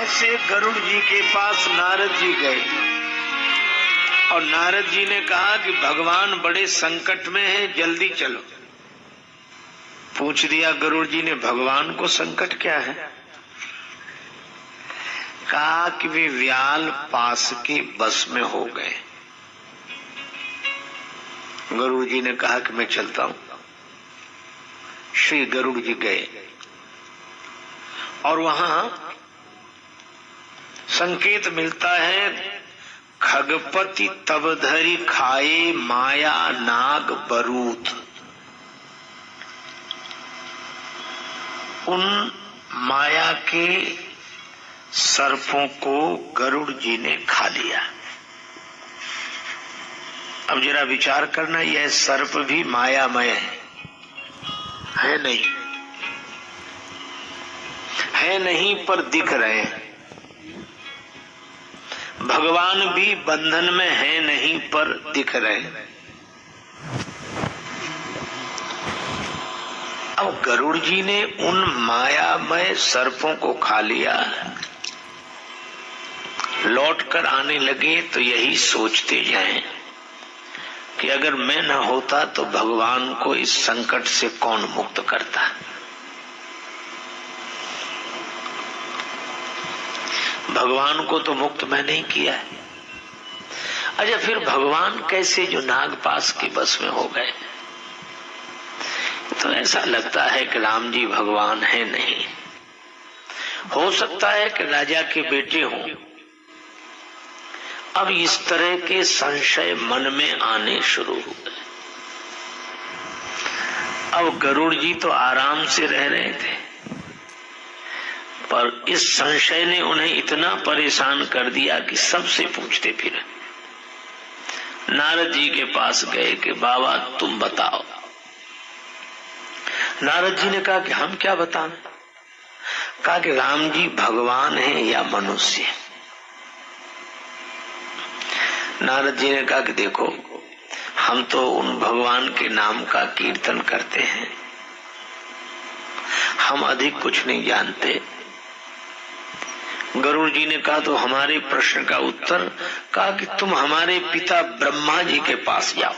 ऐसे गरुड़ जी के पास नारद जी गए और नारद जी ने कहा कि भगवान बड़े संकट में हैं, जल्दी चलो। पूछ दिया गरुड़ जी ने, भगवान को संकट क्या है? कहा कि वे व्याल पास के बस में हो गए। गरुड़ जी ने कहा कि मैं चलता हूं। श्री गरुड़ जी गए और वहां संकेत मिलता है, खगपति तब धरी खाए माया नाग बरूद। उन माया के सर्पों को गरुड़ जी ने खा लिया। अब जरा विचार करना, यह सर्प भी मायामय है नहीं? है नहीं पर दिख रहे हैं। भगवान भी बंधन में है नहीं पर दिख रहे हैं। अब गरुड़ जी ने उन मायामय सर्पों को खा लिया। लौटकर आने लगे तो यही सोचते जाएं कि अगर मैं न होता तो भगवान को इस संकट से कौन मुक्त करता। भगवान को तो मुक्त मैंने ही किया है। अच्छा, फिर भगवान कैसे जो नागपाश के बस में हो गए? तो ऐसा लगता है कि राम जी भगवान है नहीं। हो सकता है कि राजा के बेटे हों। अब इस तरह के संशय मन में आने शुरू हो गए। अब गरुड़ जी तो आराम से रह रहे थे, पर इस संशय ने उन्हें इतना परेशान कर दिया कि सबसे पूछते फिरे। नारद जी के पास गए कि बाबा तुम बताओ। नारद जी ने कहा कि हम क्या बताएं? कहा कि राम जी भगवान है या मनुष्य? नारद जी ने कहा कि देखो, हम तो उन भगवान के नाम का कीर्तन करते हैं, हम अधिक कुछ नहीं जानते। गरुड़ जी ने कहा तो हमारे प्रश्न का उत्तर, कहा कि तुम हमारे पिता ब्रह्मा जी के पास जाओ।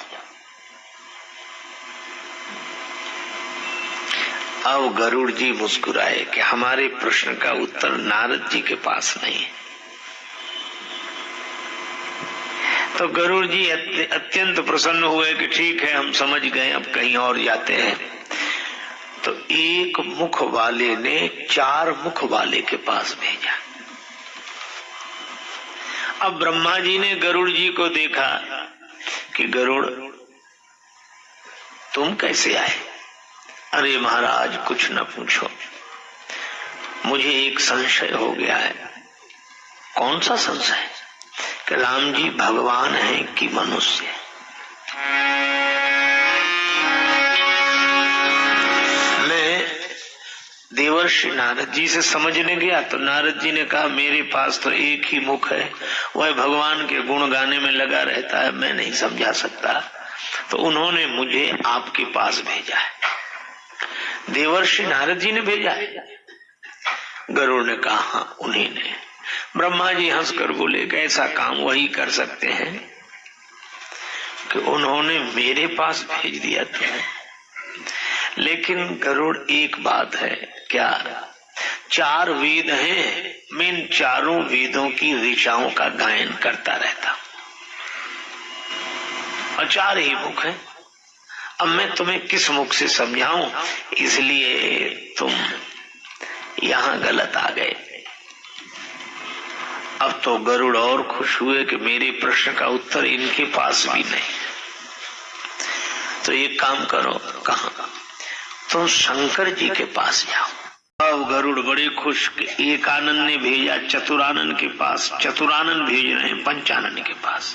अब गरुड़ जी मुस्कुराए कि हमारे प्रश्न का उत्तर नारद जी के पास नहीं है। तो गरुड़ जी अत्यंत प्रसन्न हुए कि ठीक है, हम समझ गए, अब कहीं और जाते हैं। तो एक मुख वाले ने 4 मुख वाले के पास भेजा। अब ब्रह्मा जी ने गरुड़ जी को देखा कि गरुड़ तुम कैसे आए? अरे महाराज कुछ न पूछो, मुझे एक संशय हो गया है। कौन सा संशय? कि राम जी भगवान है कि मनुष्य? मैं देवर्षि नारद जी से समझने गया तो नारद जी ने कहा मेरे पास तो एक ही मुख है, वह भगवान के गुण गाने में लगा रहता है, मैं नहीं समझा सकता। तो उन्होंने मुझे आपके पास भेजा है। देवर्षि नारद जी ने भेजा है? गरुड़ ने कहा हाँ उन्हीं ने। ब्रह्मा जी हंसकर बोले कि ऐसा काम वही कर सकते हैं कि उन्होंने मेरे पास भेज दिया तुम्हें। लेकिन गरुड़ एक बात है, क्या? 4 वेद हैं, मैं इन चारों वेदों की ऋचाओं का गायन करता रहता और 4 ही मुख हैं। अब मैं तुम्हें किस मुख से समझाऊं, इसलिए तुम यहां गलत आ गए। अब तो गरुड़ और खुश हुए कि मेरे प्रश्न का उत्तर इनके पास भी नहीं। तो एक काम करो, कहा तुम शंकर जी के पास जाओ। अब गरुड़ बड़े खुश कि एक आनंद ने भेजा चतुरानन के पास, चतुरानन भेज रहे हैं पंचानन के पास।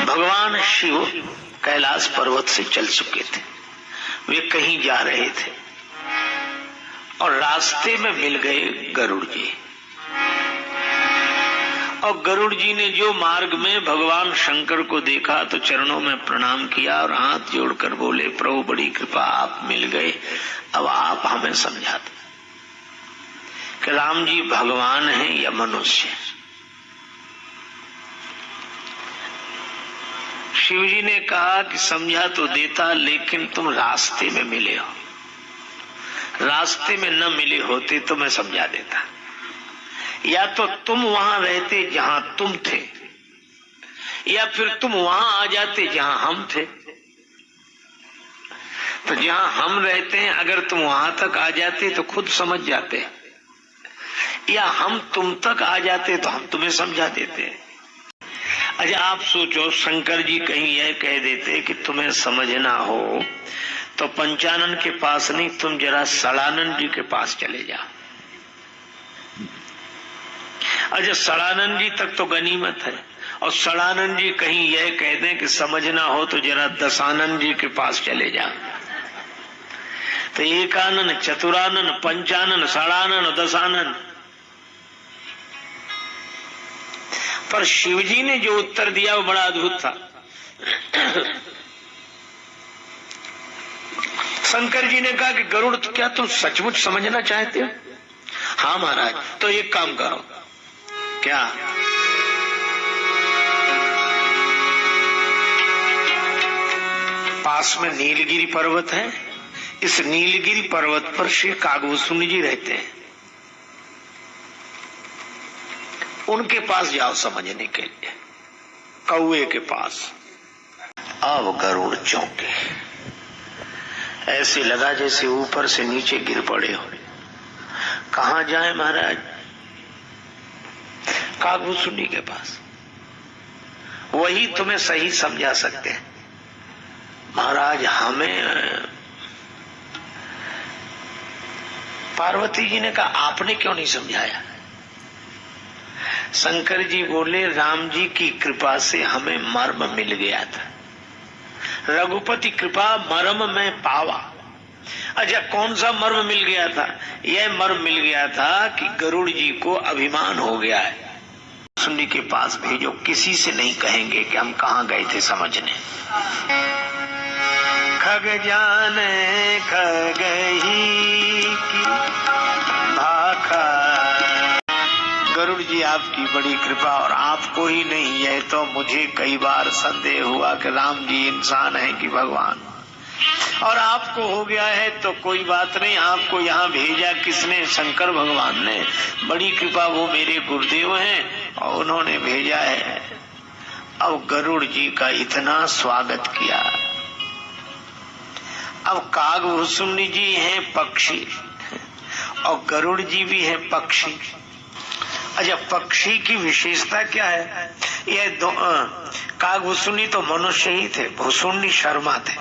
भगवान शिव कैलाश पर्वत से चल चुके थे, वे कहीं जा रहे थे और रास्ते में मिल गए गरुड़ जी। और गरुड़ जी ने जो मार्ग में भगवान शंकर को देखा तो चरणों में प्रणाम किया और हाथ जोड़कर बोले प्रभु बड़ी कृपा, आप मिल गए, अब आप हमें समझा दो। कि राम जी भगवान हैं या मनुष्य। शिव जी ने कहा कि समझा तो देता, लेकिन तुम रास्ते में मिले हो, रास्ते में न मिले होते तो मैं समझा देता। या तो तुम वहां रहते जहां तुम थे, या फिर तुम वहां आ जाते जहां हम थे। तो जहां हम रहते हैं अगर तुम वहां तक आ जाते तो खुद समझ जाते, या हम तुम तक आ जाते तो हम तुम्हें समझा देते। अच्छा आप सोचो, शंकर जी कहीं यह कह देते कि तुम्हें समझना हो तो पंचानन के पास नहीं, तुम जरा सड़ानंद जी के पास चले जाओ। अच्छा सड़ानंद जी तक तो गनीमत है, और सड़ानंद जी कहीं यह कह दें कि समझना हो तो जरा दशानंद जी के पास चले जाओ। तो एकानन, चतुरानन, पंचानन, सड़ानन, दशानन। पर शिवजी ने जो उत्तर दिया वो बड़ा अद्भुत था। शंकर जी ने कहा कि गरुड़ क्या तुम सचमुच समझना चाहते हो? हाँ महाराज। तो एक काम करो। क्या? पास में नीलगिरी पर्वत है, इस नीलगिरी पर्वत पर श्री कागभूषुंडी जी रहते हैं, उनके पास जाओ समझने के लिए, कौए के पास। अब गरुड़ चौंके, ऐसे लगा जैसे ऊपर से नीचे गिर पड़े हो। कहां जाए महाराज? कागभूषुंडी के पास, वही तुम्हें सही समझा सकते हैं। महाराज हमें, पार्वती जी ने कहा आपने क्यों नहीं समझाया? शंकर जी बोले राम जी की कृपा से हमें मर्म मिल गया था, रघुपति कृपा मर्म में पावा। अच्छा कौन सा मर्म मिल गया था? यह मर्म मिल गया था कि गरुड़ जी को अभिमान हो गया है। सुंडी के पास भेजो, किसी से नहीं कहेंगे कि हम कहाँ गए थे समझने। खग जाने खगही की भाखा। गरुड़ जी आपकी बड़ी कृपा, और आपको ही नहीं है तो मुझे कई बार संदेह हुआ कि राम जी इंसान है कि भगवान, और आपको हो गया है तो कोई बात नहीं। आपको यहाँ भेजा किसने? शंकर भगवान ने। बड़ी कृपा, वो मेरे गुरुदेव हैं और उन्होंने भेजा है। अब गरुड़ जी का इतना स्वागत किया। अब कागभूषुंडी जी हैं पक्षी और गरुड़ जी भी है पक्षी। अच्छा पक्षी की विशेषता क्या है? यह कागभूषुंडी तो मनुष्य ही थे, भूषुंडी शर्मा थे,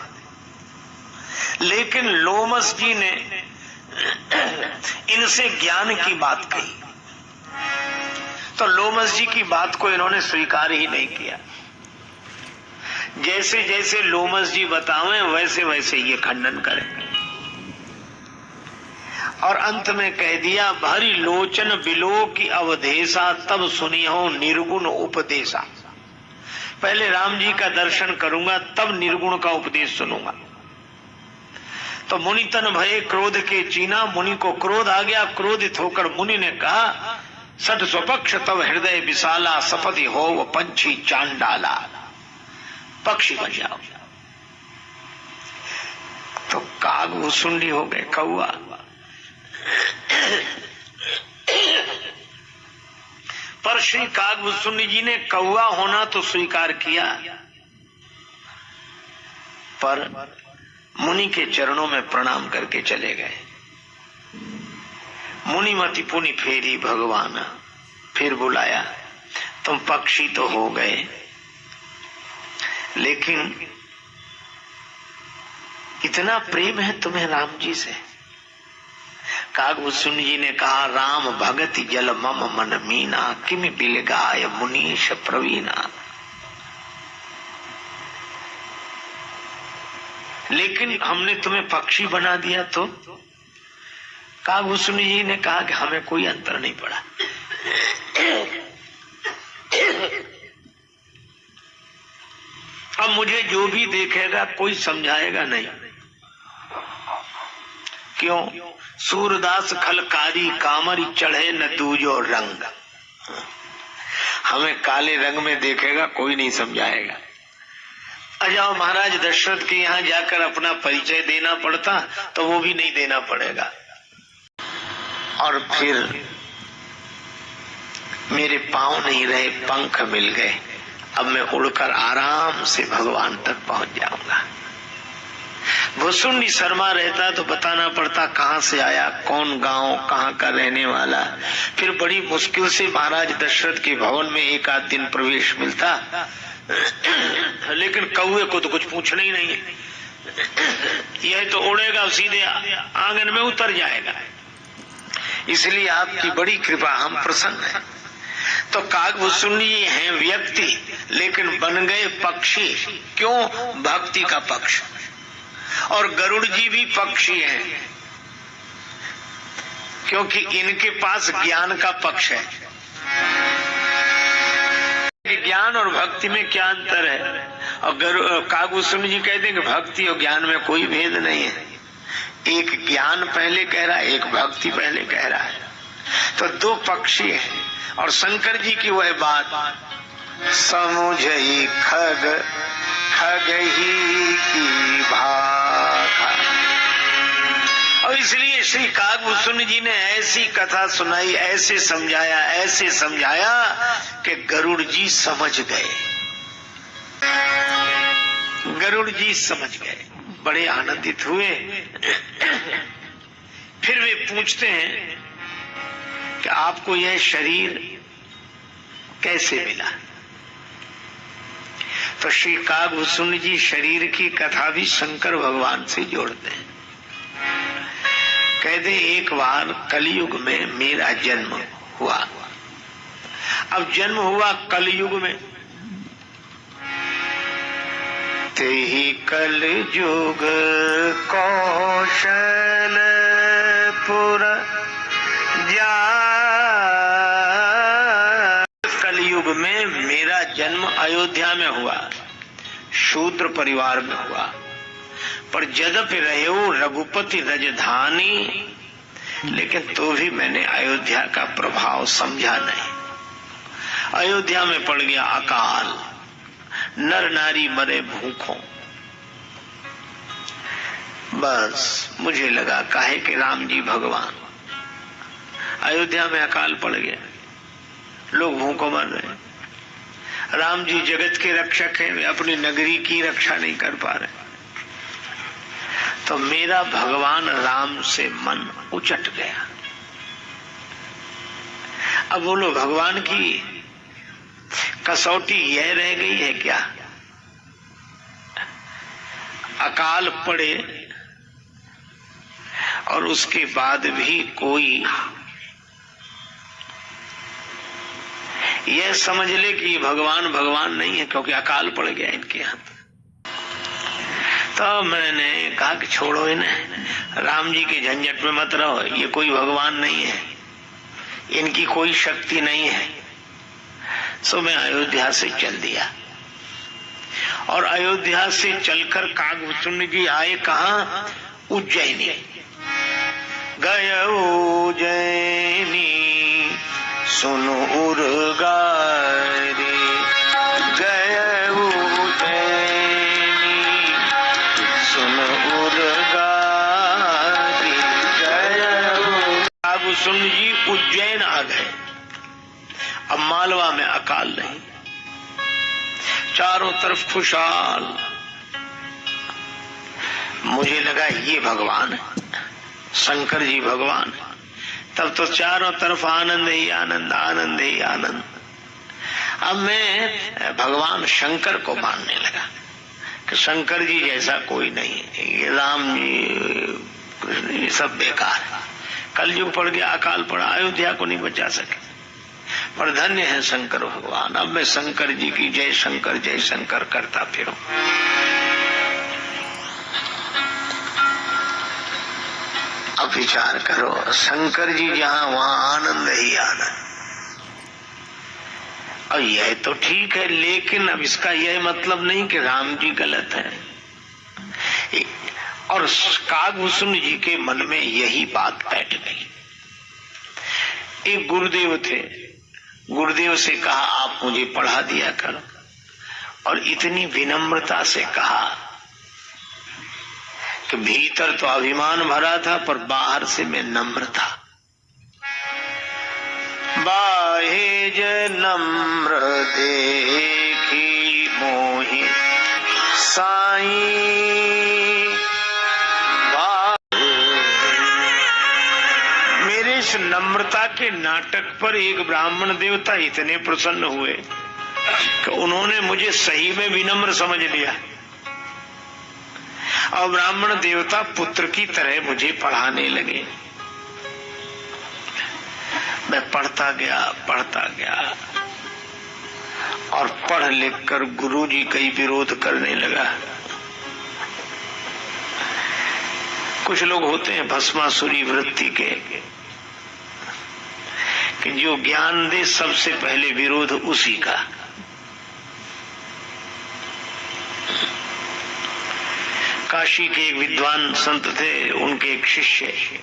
लेकिन लोमस जी ने इनसे ज्ञान की बात कही तो लोमस जी की बात को इन्होंने स्वीकार ही नहीं किया। जैसे जैसे लोमस जी बतावें वैसे वैसे ये खंडन करेंगे, और अंत में कह दिया भरी लोचन बिलो की अवधेशा तब सुनियो निर्गुण उपदेशा। पहले राम जी का दर्शन करूंगा तब निर्गुण का उपदेश सुनूंगा। तो मुनि तन भये क्रोध के चीना, मुनि को क्रोध आ गया। क्रोधित होकर मुनि ने कहा सठ स्वपक्ष तब हृदय विशाला, सपति हो वो पंछी चांडाला। पक्षी बन जाओ। तो कागभूषुंडी हो गए कौआ। पर श्री कागभूषुंडी जी ने कौआ होना तो स्वीकार किया, पर मुनि के चरणों में प्रणाम करके चले गए। मुनि मति पुनि फेरी भगवान, फिर बुलाया तुम पक्षी तो हो गए, लेकिन इतना प्रेम है तुम्हें राम जी से। कागभूषुंडी जी ने कहा राम भगति जल मम मन मीना, किमि बिलगाय मुनीश प्रवीणा। लेकिन हमने तुम्हें पक्षी बना दिया तो? कागभूषुंडी जी ने कहा कि हमें कोई अंतर नहीं पड़ा। अब मुझे जो भी देखेगा कोई समझाएगा नहीं, क्यों? सूरदास खलकारी कामरी चढ़े न दूजो रंग। हमें काले रंग में देखेगा कोई नहीं समझाएगा। अजाओ महाराज दशरथ के यहाँ जाकर अपना परिचय देना पड़ता तो वो भी नहीं देना पड़ेगा। और फिर मेरे पांव नहीं रहे, पंख मिल गए, अब मैं उड़कर आराम से भगवान तक पहुंच जाऊंगा। भुसुंडी शर्मा रहता तो बताना पड़ता कहाँ से आया, कौन गांव, कहाँ का रहने वाला। फिर बड़ी मुश्किल से महाराज दशरथ के भवन में एक आध दिन प्रवेश मिलता, लेकिन कौए को तो कुछ पूछना ही नहीं है। यह तो उड़ेगा सीधे आंगन में उतर जाएगा। इसलिए आपकी बड़ी कृपा, हम प्रसन्न हैं। तो कागभूषुंडी हैं व्यक्ति, लेकिन बन गए पक्षी। क्यों? भक्ति का पक्ष। और गरुड़ जी भी पक्षी हैं, क्योंकि इनके पास ज्ञान का पक्ष है। ज्ञान और भक्ति में क्या अंतर है? और कागभूषुंडी जी कहते हैं कि भक्ति और ज्ञान में कोई भेद नहीं है। एक ज्ञान पहले कह रहा है, एक भक्ति पहले कह रहा है। तो दो पक्षी हैं। और शंकर जी की वह बात, समुझई खग खग ही की भाखा। और इसलिए श्री कागभूषुंडी जी ने ऐसी कथा सुनाई, ऐसे समझाया कि गरुड़ जी समझ गए। गरुड़ जी समझ गए, बड़े आनंदित हुए। फिर वे पूछते हैं कि आपको यह शरीर कैसे मिला? तो श्री कागभूषुंडी जी शरीर की कथा भी शंकर भगवान से जोड़ते हैं। कहते एक बार कलयुग में मेरा जन्म हुआ। अब जन्म हुआ कलयुग में, ते ही कलयुग कौशलपुर जा। कलयुग में मेरा जन्म अयोध्या में हुआ, शूद्र परिवार में हुआ। पर यद्यपि रहे रघुपति राजधानी, लेकिन तो भी मैंने अयोध्या का प्रभाव समझा नहीं। अयोध्या में पड़ गया अकाल, नर नारी मरे भूखों। बस मुझे लगा काहे कि राम जी भगवान, अयोध्या में अकाल पड़ गया, लोग भूखों मर रहे। राम जी जगत के रक्षक हैं, वे अपनी नगरी की रक्षा नहीं कर पा रहे। तो मेरा भगवान राम से मन उचट गया। अब बोलो भगवान की कसौटी यह रह गई है क्या? अकाल पड़े और उसके बाद भी कोई यह समझ ले कि भगवान भगवान नहीं है, क्योंकि अकाल पड़ गया इनके हाथ। तो मैंने कहा कि छोड़ो इन्हें, राम जी के झंझट में मत रहो, ये कोई भगवान नहीं है, इनकी कोई शक्ति नहीं है। सो मैं अयोध्या से चल दिया। और अयोध्या से चलकर कागभूषुंडी जी आए कहाँ? उज्जैनी। गए उज्जैनी सुनो उर्गारी, गए उज्जैनी सुनो उर्गारी, गए। कागभूषुंडी जी उज्जैन आ गए। अब मालवा में अकाल नहीं, चारों तरफ खुशहाल। मुझे लगा ये भगवान है, शंकर जी भगवान है। तब तो चारों तरफ आनंद ही आनंद, आनंद ही आनंद। अब मैं भगवान शंकर को मानने लगा कि शंकर जी जैसा कोई नहीं है, ये राम जी कृष्ण जी सब बेकार है। कलयुग पड़ गया, अकाल पड़ा, अयोध्या को नहीं बचा सके। पर धन्य है शंकर भगवान। अब मैं शंकर जी की जय शंकर करता फिरूं। अब विचार करो, शंकर जी जहां वहां आनंद ही आनंद। और यह तो ठीक है, लेकिन अब इसका यह मतलब नहीं कि राम जी गलत है। और काकभूषुंड जी के मन में यही बात बैठ गई। एक गुरुदेव थे, गुरुदेव से कहा आप मुझे पढ़ा दिया करो, और इतनी विनम्रता से कहा कि भीतर तो अभिमान भरा था पर बाहर से मैं नम्र था। बाहे ज नम्र देखी मोहि साईं, मेरे इस नम्रता के नाटक पर एक ब्राह्मण देवता इतने प्रसन्न हुए कि उन्होंने मुझे सही में विनम्र समझ लिया, और ब्राह्मण देवता पुत्र की तरह मुझे पढ़ाने लगे। मैं पढ़ता गया और पढ़ लिख कर गुरुजी का ही विरोध करने लगा। कुछ लोग होते हैं भस्मासुरी वृत्ति के, कि जो ज्ञान दे सबसे पहले विरोध उसी का। काशी के एक विद्वान संत थे, उनके एक शिष्य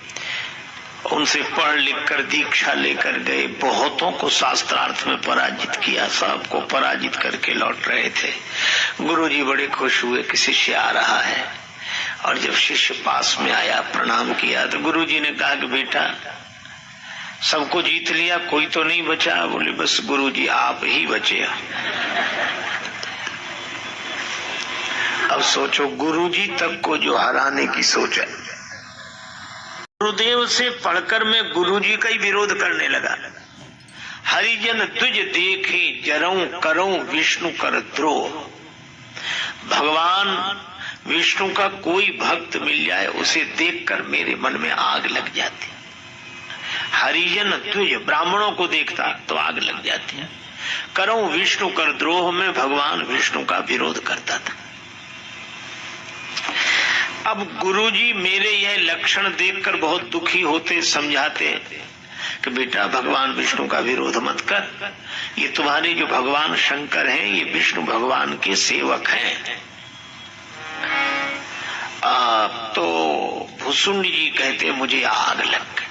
उनसे पढ़ लिख कर दीक्षा लेकर गए, बहुतों को शास्त्रार्थ में पराजित किया, सबको पराजित करके लौट रहे थे। गुरुजी बड़े खुश हुए कि शिष्य आ रहा है, और जब शिष्य पास में आया प्रणाम किया तो गुरुजी ने कहा कि बेटा सबको जीत लिया, कोई तो नहीं बचा। बोले बस गुरुजी आप ही बचे। अब सोचो गुरुजी तक को जो हराने की सोच है। गुरुदेव से पढ़कर मैं गुरुजी का ही विरोध करने लगा। हरिजन तुझ देखे जरऊं करऊं विष्णु कर द्रोह। भगवान विष्णु का कोई भक्त मिल जाए उसे देखकर मेरे मन में आग लग जाती। हरिजन तुझ ब्राह्मणों को देखता तो आग लग जाती है। करऊं विष्णु कर द्रोह में भगवान विष्णु का विरोध करता था। अब गुरुजी मेरे यह लक्षण देखकर बहुत दुखी होते, समझाते कि बेटा भगवान विष्णु का विरोध मत कर, ये तुम्हारे जो भगवान शंकर हैं ये विष्णु भगवान के सेवक हैं। तो भुसुंड जी कहते मुझे आग लग गई।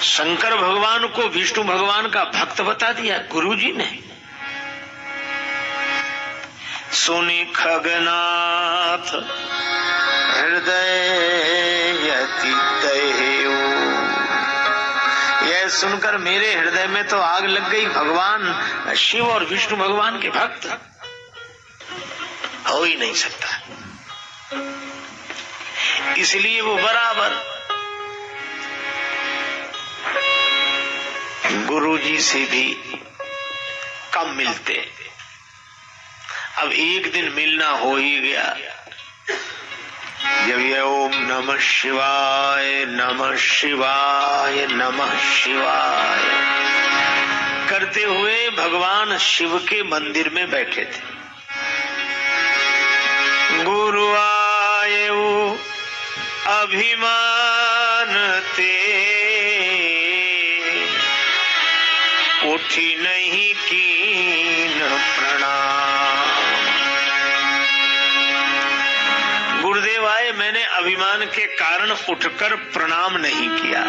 शंकर भगवान को विष्णु भगवान का भक्त बता दिया गुरुजी ने। सुनि खगनाथ हृदय यति दहेऊ। यह सुनकर मेरे हृदय में तो आग लग गई। भगवान शिव और विष्णु भगवान के भक्त हो ही नहीं सकता, इसलिए वो बराबर गुरुजी से भी कम मिलते। अब एक दिन मिलना हो ही गया, जब ये ओम नमः शिवाय नमः शिवाय नमः शिवाय करते हुए भगवान शिव के मंदिर में बैठे थे। गुरु आयु अभिमान ते उठी नहीं कीन प्रणाम। गुरुदेव आए, मैंने अभिमान के कारण उठकर प्रणाम नहीं किया,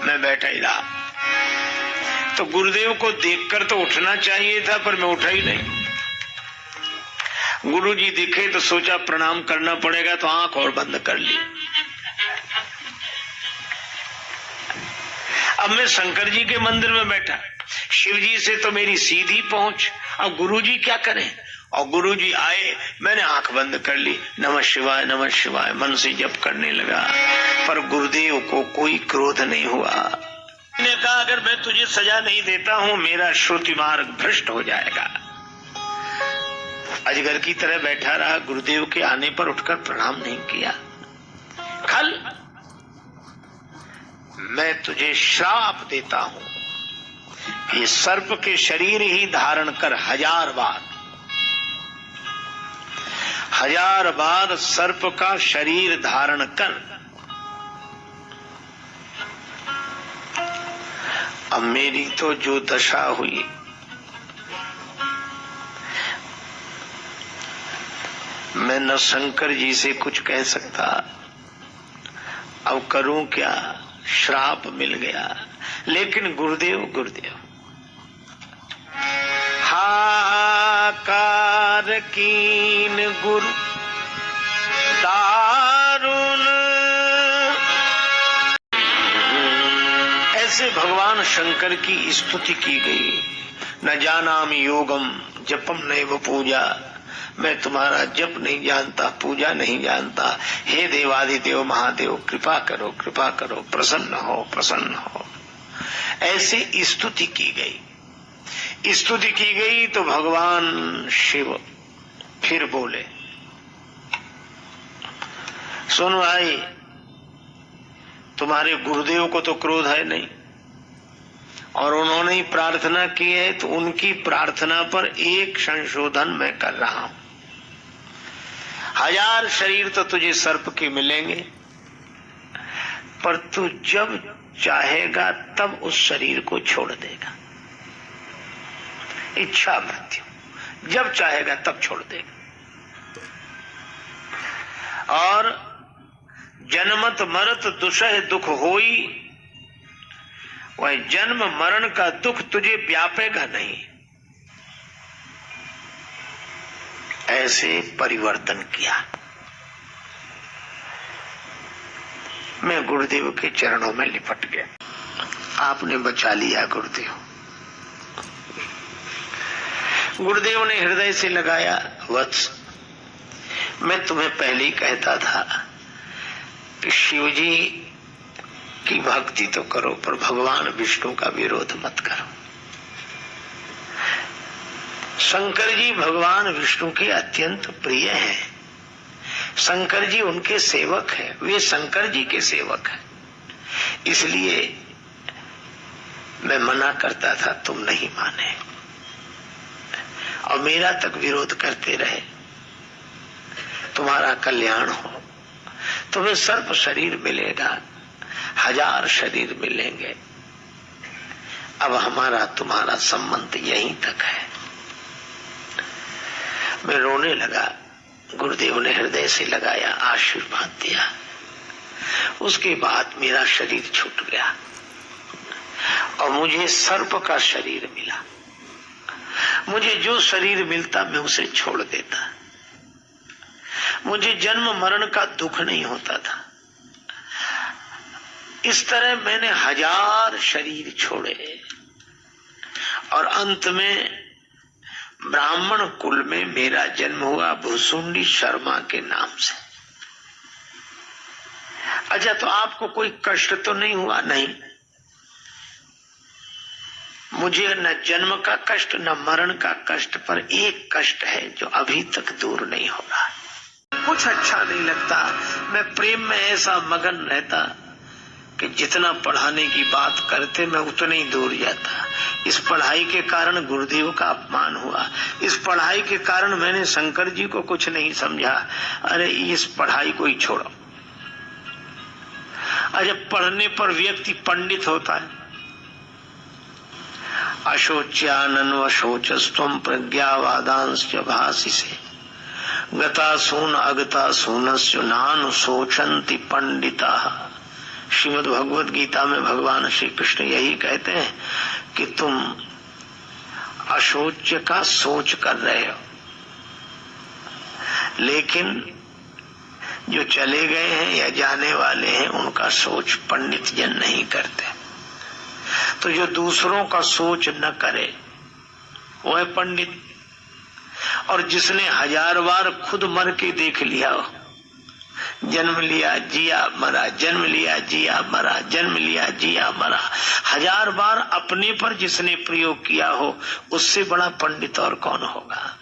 मैं बैठा ही रहा। तो गुरुदेव को देखकर तो उठना चाहिए था, पर मैं उठा ही नहीं। गुरुजी दिखे तो सोचा प्रणाम करना पड़ेगा, तो आंख और बंद कर ली। अब मैं शंकर जी के मंदिर में बैठा, शिव जी से तो मेरी सीधी पहुंच, अब गुरुजी क्या करें। और गुरुजी आए, मैंने आंख बंद कर ली, नमः शिवाय मन से जप करने लगा। पर गुरुदेव को कोई क्रोध नहीं हुआ। मैंने कहा अगर मैं तुझे सजा नहीं देता हूं मेरा श्रुति मार्ग भ्रष्ट हो जाएगा। अजगर की तरह बैठा रहा, गुरुदेव के आने पर उठकर प्रणाम नहीं किया। कल मैं तुझे श्राप देता हूं, ये सर्प के शरीर ही धारण कर 1000 बार सर्प का शरीर धारण कर। अब मेरी तो जो दशा हुई, मैं न शंकर जी से कुछ कह सकता, अब करूं क्या, श्राप मिल गया। लेकिन गुरुदेव गुरुदेव हाकार कीन गुरु दारुण, ऐसे भगवान शंकर की स्तुति की गई। न जानामि योगम जपम नैव पूजा, मैं तुम्हारा जप नहीं जानता, पूजा नहीं जानता। हे देवादिदेव महादेव कृपा करो, कृपा करो, प्रसन्न हो, प्रसन्न हो। ऐसे स्तुति की गई। स्तुति की गई तो भगवान शिव फिर बोले, सुन भाई, तुम्हारे गुरुदेव को तो क्रोध है नहीं, और उन्होंने ही प्रार्थना की है, तो उनकी प्रार्थना पर एक संशोधन मैं कर रहा हूं। 1000 शरीर तो तुझे सर्प के मिलेंगे, पर तू जब चाहेगा तब उस शरीर को छोड़ देगा। इच्छा मृत्यु, जब चाहेगा तब छोड़ देगा। और जन्मत मरत दुसह दुख होई, वह जन्म मरण का दुख तुझे व्यापेगा नहीं। ऐसे परिवर्तन किया। मैं गुरुदेव के चरणों में लिपट गया। आपने बचा लिया गुरुदेव। गुरुदेव ने हृदय से लगाया, वत्स, मैं तुम्हें पहले ही कहता था कि शिव जी की भक्ति तो करो, पर भगवान विष्णु का विरोध मत करो। शंकर जी भगवान विष्णु के अत्यंत प्रिय हैं। शंकर जी उनके सेवक हैं, वे शंकर जी के सेवक हैं। इसलिए मैं मना करता था, तुम नहीं माने और मेरा तक विरोध करते रहे। तुम्हारा कल्याण हो, तुम्हें सर्प शरीर मिलेगा, 1000 शरीर मिलेंगे। अब हमारा तुम्हारा संबंध यहीं तक है। मैं रोने लगा। गुरुदेव ने हृदय से लगाया, आशीर्वाद दिया। उसके बाद मेरा शरीर छूट गया और मुझे सर्प का शरीर मिला। मुझे जो शरीर मिलता मैं उसे छोड़ देता। मुझे जन्म मरण का दुख नहीं होता था। इस तरह मैंने 1000 शरीर छोड़े और अंत में ब्राह्मण कुल में मेरा जन्म हुआ, भुसुंडी शर्मा के नाम से। अच्छा, तो आपको कोई कष्ट तो नहीं हुआ? नहीं, मुझे न जन्म का कष्ट न मरण का कष्ट, पर एक कष्ट है जो अभी तक दूर नहीं हो रहा। कुछ अच्छा नहीं लगता। मैं प्रेम में ऐसा मगन रहता कि जितना पढ़ाने की बात करते मैं उतना ही दूर जाता। इस पढ़ाई के कारण गुरुदेव का अपमान हुआ। इस पढ़ाई के कारण मैंने शंकर जी को कुछ नहीं समझा। अरे इस पढ़ाई को ही छोड़ो। अरे पढ़ने पर व्यक्ति पंडित होता है। अशोच्यानन्वशोचस्त्वं प्रज्ञावादांश्च भासिसे गतासून अगतासूनस्य नानुशोचन्ति पंडिताः। श्रीमद् भगवद गीता में भगवान श्री कृष्ण यही कहते हैं कि तुम अशोच्य का सोच कर रहे हो, लेकिन जो चले गए हैं या जाने वाले हैं उनका सोच पंडित जन नहीं करते। तो जो दूसरों का सोच न करे वो है पंडित। और जिसने 1000 बार खुद मर के देख लिया हो, जन्म लिया जिया मरा, जन्म लिया जिया मरा, जन्म लिया जिया मरा, 1000 बार अपने पर जिसने प्रयोग किया हो, उससे बड़ा पंडित और कौन होगा।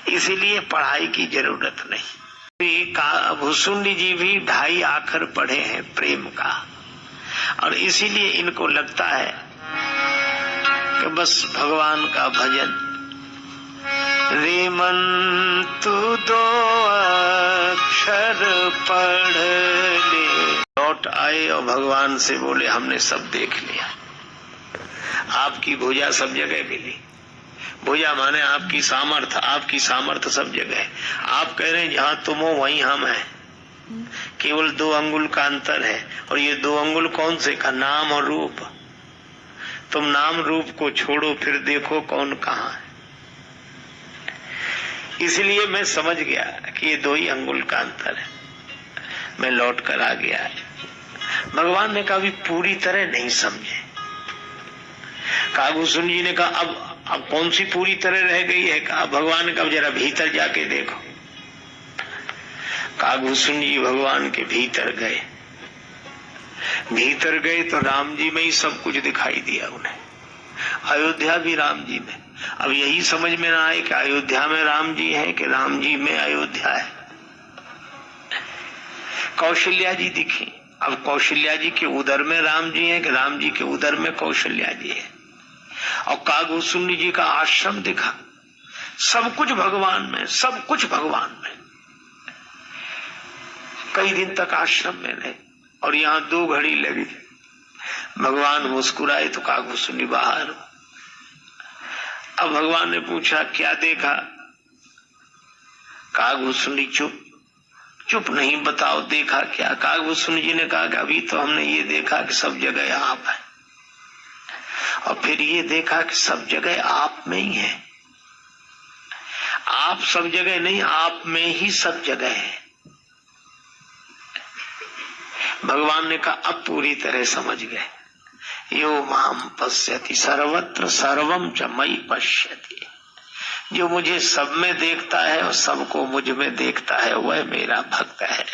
इसीलिए पढ़ाई की जरूरत नहीं। भुसुंडी जी भी 2.5 आखर पढ़े हैं प्रेम का, और इसीलिए इनको लगता है कि बस भगवान का भजन रे मन तू 2 अक्षर पढ़ ले। लौट आए और भगवान से बोले, हमने सब देख लिया, आपकी भुजा सब जगह मिली, भुजा माने आपकी सामर्थ्य सब जगह है। आप कह रहे हैं जहां तुम हो वहीं हम हैं, केवल 2 अंगुल का अंतर है। और ये 2 अंगुल कौन से का? नाम और रूप। तुम नाम रूप को छोड़ो, फिर देखो कौन कहाँ है। इसलिए मैं समझ गया कि ये 2 ही अंगुल का अंतर है। मैं लौट कर आ गया। भगवान ने कहा भी पूरी तरह नहीं समझे। कागभूषण जी ने कहा अब कौन सी पूरी तरह रह गई है? कहा भगवान ने कहा जरा भीतर जाके देखो। कागभूषण जी भगवान के भीतर गए। भीतर गए तो राम जी में ही सब कुछ दिखाई दिया उन्हें। अयोध्या भी राम जी में। अब यही समझ में ना आए कि अयोध्या में राम जी है कि राम जी में अयोध्या है। कौशल्या जी दिखी। अब कौशल्या जी के उदर में राम जी है कि राम जी के उदर में कौशल्या जी है। और कागभूषण जी का आश्रम दिखा। सब कुछ भगवान में, सब कुछ भगवान में। कई दिन तक आश्रम में रहे और यहाँ 2 घड़ी लगी। भगवान मुस्कुराए तो कागभूषण जी बाहर। अब भगवान ने पूछा क्या देखा? कागभूषण जी चुप नहीं, बताओ देखा क्या? कागभूषण जी ने कहा कि अभी तो हमने ये देखा कि सब जगह आप है, और फिर ये देखा कि सब जगह आप में ही है। आप सब जगह नहीं, आप में ही सब जगह है। भगवान ने कहा अब पूरी तरह समझ गए। यो माम पश्यति सर्वत्र सर्वम च मयि पश्यति। जो मुझे सब में देखता है और सबको मुझ में देखता है वह मेरा भक्त है।